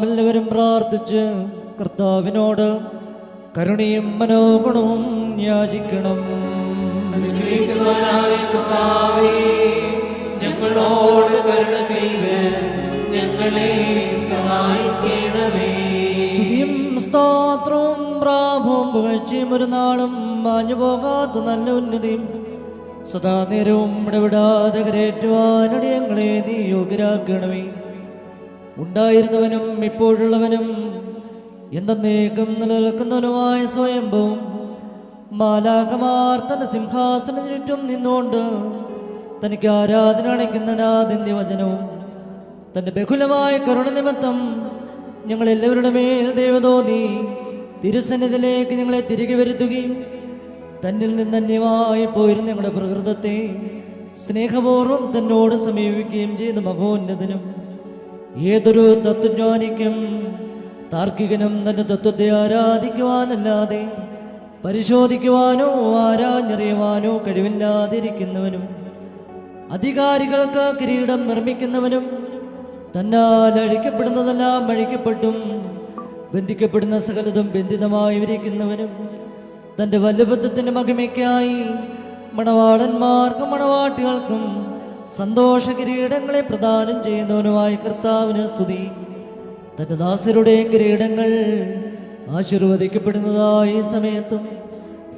എല്ലാവരും പ്രാർത്ഥിച്ച് കർത്താവിനോട് കരുണയും മനോഗുണവും യാചിക്കണം. കർത്താവേ, ഞങ്ങളോട് കരുണ ചെയ്ത് ഞങ്ങളെ സഹായിക്കണമേ. സ്തുതിയും സ്തോത്രവും പ്രാഭവും പുകഴ്ചയും ഒരു നാളും മാഞ്ഞു പോകാത്ത നല്ല ഉന്നതിയും സദാ നേരവും ഇടപെടാതെ കരേറ്റുവാനടിയങ്ങളെ നീ യോഗ്യരാക്കണമേ. ഉണ്ടായിരുന്നവനും ഇപ്പോഴുള്ളവനും എന്നേക്കും നിലനിൽക്കുന്നവനുമായ സ്വയംഭവും മാലാഖമാർ തന്റെ സിംഹാസനത്തിന് ചുറ്റും നിന്നുകൊണ്ട് തനിക്ക് ആരാധന അണയ്ക്കുന്ന നാഥന്റെ വചനവും തന്റെ ബഹുലമായ കരുണ നിമിത്തം ഞങ്ങളെല്ലാവരുടെ മേൽ ദൈവതോന്നി തിരുസന്നിധിയിലേക്ക് ഞങ്ങളെ തിരികെ വരുത്തുകയും തന്നിൽ നിന്ന് അന്യമായി പോയിരുന്ന ഞങ്ങളുടെ പ്രകൃതത്തെ സ്നേഹപൂർവ്വം തന്നോട് സമീപിക്കുകയും ചെയ്ത മഹോന്നതനും ഏതൊരു തത്വജ്ഞാനിക്കും താർക്കികനും തന്റെ തത്വത്തെ ആരാധിക്കുവാനല്ലാതെ പരിശോധിക്കുവാനോ ആരാഞ്ഞറിയുവാനോ കഴിവില്ലാതിരിക്കുന്നവനും അധികാരികൾക്ക് കിരീടം നിർമ്മിക്കുന്നവനും തന്നാൽ അഴിക്കപ്പെടുന്നതെല്ലാം അഴിക്കപ്പെട്ടും ബന്ധിക്കപ്പെടുന്ന സകലതും ബന്ധിതമായി വിരിക്കുന്നവനും തൻ്റെ വല്ലഭത്വത്തിൻ്റെ മഹിമയ്ക്കായി മണവാളന്മാർക്കും മണവാട്ടികൾക്കും സന്തോഷ കിരീടങ്ങളെ പ്രദാനം ചെയ്യുന്നവനുമായ കർത്താവിന് സ്തുതി. തൻ്റെ ദാസരുടെ കിരീടങ്ങൾ ആശീർവദിക്കപ്പെടുന്നതായി സമയത്തും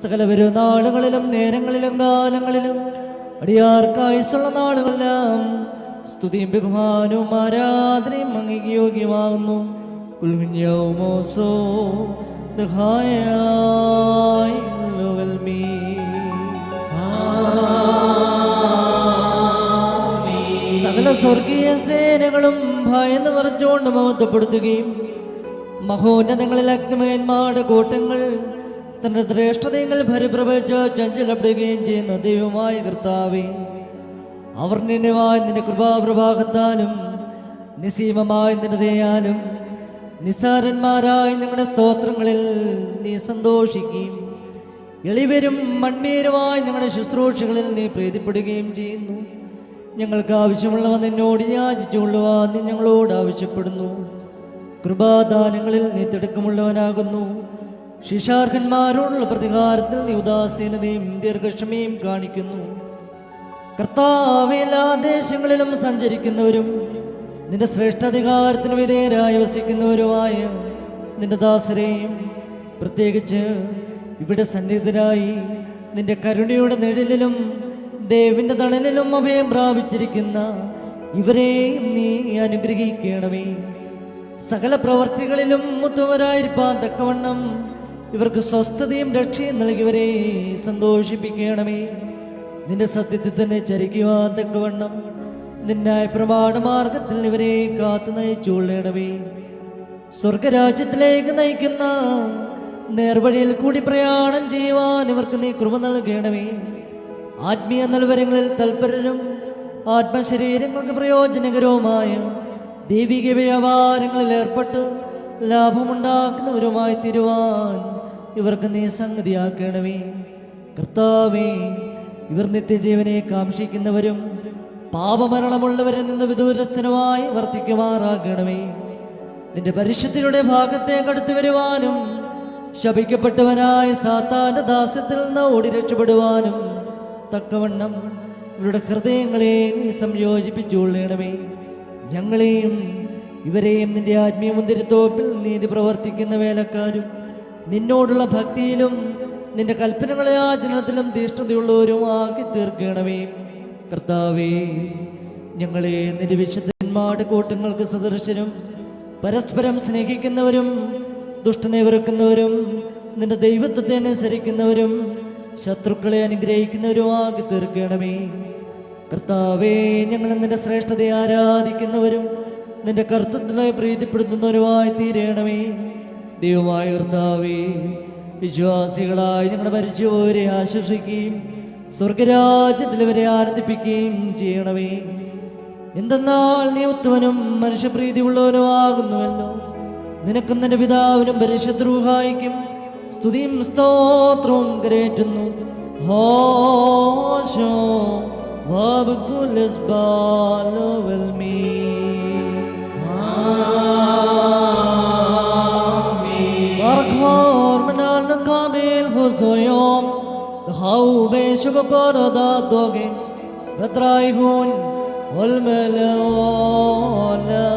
സകല നാളുകളിലും നേരങ്ങളിലും കാലങ്ങളിലും അടിയാർക്കായുസുള്ള നാളുകളെല്ലാം സ്തുതിയും ബഹുമാനവും ആരാധനയും അങ്ങേക്ക് യോഗ്യമാകുന്നു. ഉൽമിന്യോമോസോ ദഹായായി ലോവൽമീ. സകല സ്വർഗീയ സേനകളും ഭയന്ന് വിറച്ചുകൊണ്ട് മഹത്വപ്പെടുത്തുകയും മഹോന്നതങ്ങളിൽ അഗ്നിമയന്മാരുടെ കൂട്ടങ്ങൾ തന്റെ ശ്രേഷ്ഠതകൾ പരിപ്രവചിച്ച് ചഞ്ചലപ്പെടുകയും ചെയ്യുന്ന ദൈവമായ കർത്താവേ, അവർണ്യമായ നിന്റെ കൃപാപ്രഭാഗത്താലും നിസീമമായ നിന്റെ ദയാലും നിസാരന്മാരായ ഞങ്ങളുടെ സ്തോത്രങ്ങളിൽ നീ സന്തോഷിക്കുകയും എളിവരും മൺമേരുമായ ഞങ്ങളുടെ ശുശ്രൂഷകളിൽ നീ പ്രീതിപ്പെടുകയും ചെയ്യുന്നു. ഞങ്ങൾക്ക് ആവശ്യമുള്ളവ നിന്നോട് യാചിച്ചുകൊള്ളുവാൻ നീ ഞങ്ങളോട് ആവശ്യപ്പെടുന്നു. കൃപാദാനങ്ങളിൽ നീ തിടുക്കമുള്ളവനാകുന്നു. ശിശാർഹന്മാരോടുള്ള പ്രതികാരത്തിൽ നീ ഉദാസീനതയും ദീർഘക്ഷമയും കാണിക്കുന്നു. കർത്താവേ, എല്ലാ ദേശങ്ങളിലും സഞ്ചരിക്കുന്നവരും നിന്റെ ശ്രേഷ്ഠാധികാരത്തിന് വിധേയരായി വസിക്കുന്നവരുമായ നിന്റെ ദാസരെയും പ്രത്യേകിച്ച് ഇവിടെ സന്നിഹിതരായി നിന്റെ കരുണയുടെ നിഴലിലും ദേവിന്റെ തണലിലും അഭയം പ്രാപിച്ചിരിക്കുന്ന ഇവരെയും നീ അനുഗ്രഹിക്കണമേ. സകല പ്രവർത്തികളിലും ഉത്തമരായിരിക്കാൻ തക്കവണ്ണം ഇവർക്ക് സ്വസ്ഥതയും രക്ഷയും നൽകിയവരെ സന്തോഷിപ്പിക്കണമേ. നിന്റെ സത്യത്തിൽ തന്നെ ചരിക്കുവാൻ തക്കവണ്ണം നിന്നായ പ്രമാണമാർഗത്തിൽ ഇവരെ കാത്തു നയിച്ചുകൊള്ളണമേ. സ്വർഗരാജ്യത്തിലേക്ക് നയിക്കുന്ന നേർവഴിയിൽ കൂടി പ്രയാണം ചെയ്യുവാൻ ഇവർക്ക് നീ കൃപ നൽകണമേ. ആത്മീയ നൽവരങ്ങളിൽ തൽപരരും ആത്മശരീരങ്ങൾക്ക് പ്രയോജനകരവുമായ ദൈവിക വ്യാപാരങ്ങളിൽ ഏർപ്പെട്ട് ലാഭമുണ്ടാക്കുന്നവരുമായി തീരുവാൻ ഇവർക്ക് നീ സംഗതിയാക്കണമേ. കർത്താവേ, ഇവർ നിത്യജീവനെ കാംക്ഷിക്കുന്നവരും പാപമരണമുള്ളവരിൽ നിന്ന് വിദൂരസ്ഥനുമായി വർത്തിക്കുമാറാകണമേ. നിന്റെ പരിശുദ്ധിയുടെ ഭാഗത്തേക്ക് അടുത്തു വരുവാനും ശപിക്കപ്പെട്ടവനായ സാത്താന്റെ ദാസ്യത്തിൽ നിന്ന് ഓടി രക്ഷപ്പെടുവാനും തക്കവണ്ണം ഇവരുടെ ഹൃദയങ്ങളെ നീ സംയോജിപ്പിച്ചുകൊള്ളണമേ. ഞങ്ങളെയും ഇവരെയും നിന്റെ ആത്മീയ മുന്തിരിത്തോപ്പിൽ നീതി പ്രവർത്തിക്കുന്ന വേലക്കാരും നിന്നോടുള്ള ഭക്തിയിലും നിന്റെ കൽപ്പനകളെ ആചരണത്തിലും തീഷ്ണതയുള്ളവരും ആക്കി തീർക്കണമേ. കർത്താവേ, ഞങ്ങളെ നിന്റെ വിശുദ്ധന്മാരുടെ കൂട്ടങ്ങൾക്ക് സദൃശരും പരസ്പരം സ്നേഹിക്കുന്നവരും ദുഷ്ടനെ വെറുക്കുന്നവരും നിന്റെ ദൈവത്വത്തെ അനുസരിക്കുന്നവരും ശത്രുക്കളെ അനുഗ്രഹിക്കുന്നവരുമാക്കി തീർക്കണമേ. കർത്താവേ, ഞങ്ങൾ നിന്റെ ശ്രേഷ്ഠതയെ ആരാധിക്കുന്നവരും നിന്റെ കർത്തൃത്വത്തെ പ്രീതിപ്പെടുത്തുന്നവരുമായി തീരണമേ. ദൈവമായ കർത്താവേ, വിശ്വാസികളായി ഞങ്ങളുടെ മരിച്ചുപോയവരെ ആശ്വസിക്കുകയും സ്വർഗരാജ്യത്തിൽ ഇവരെ ആനന്ദിപ്പിക്കുകയും ചെയ്യണമേ. എന്തെന്നാൽ നീ ഉത്തമനും മനുഷ്യപ്രീതിയുള്ളവനുമാകുന്നുവല്ലോ. നിനക്കും നിന്റെ പിതാവിനും പരിശുദ്ധ റൂഹായിക്കും സ്തുതിയും സ്തോത്രവും കരേറ്റുന്നു. ഹോശോ വാബുകുലസ് ബാലോവൽമീ. Hor manan kamil husoyom Hau be shubakoro da doge Batrai hun Ol melawala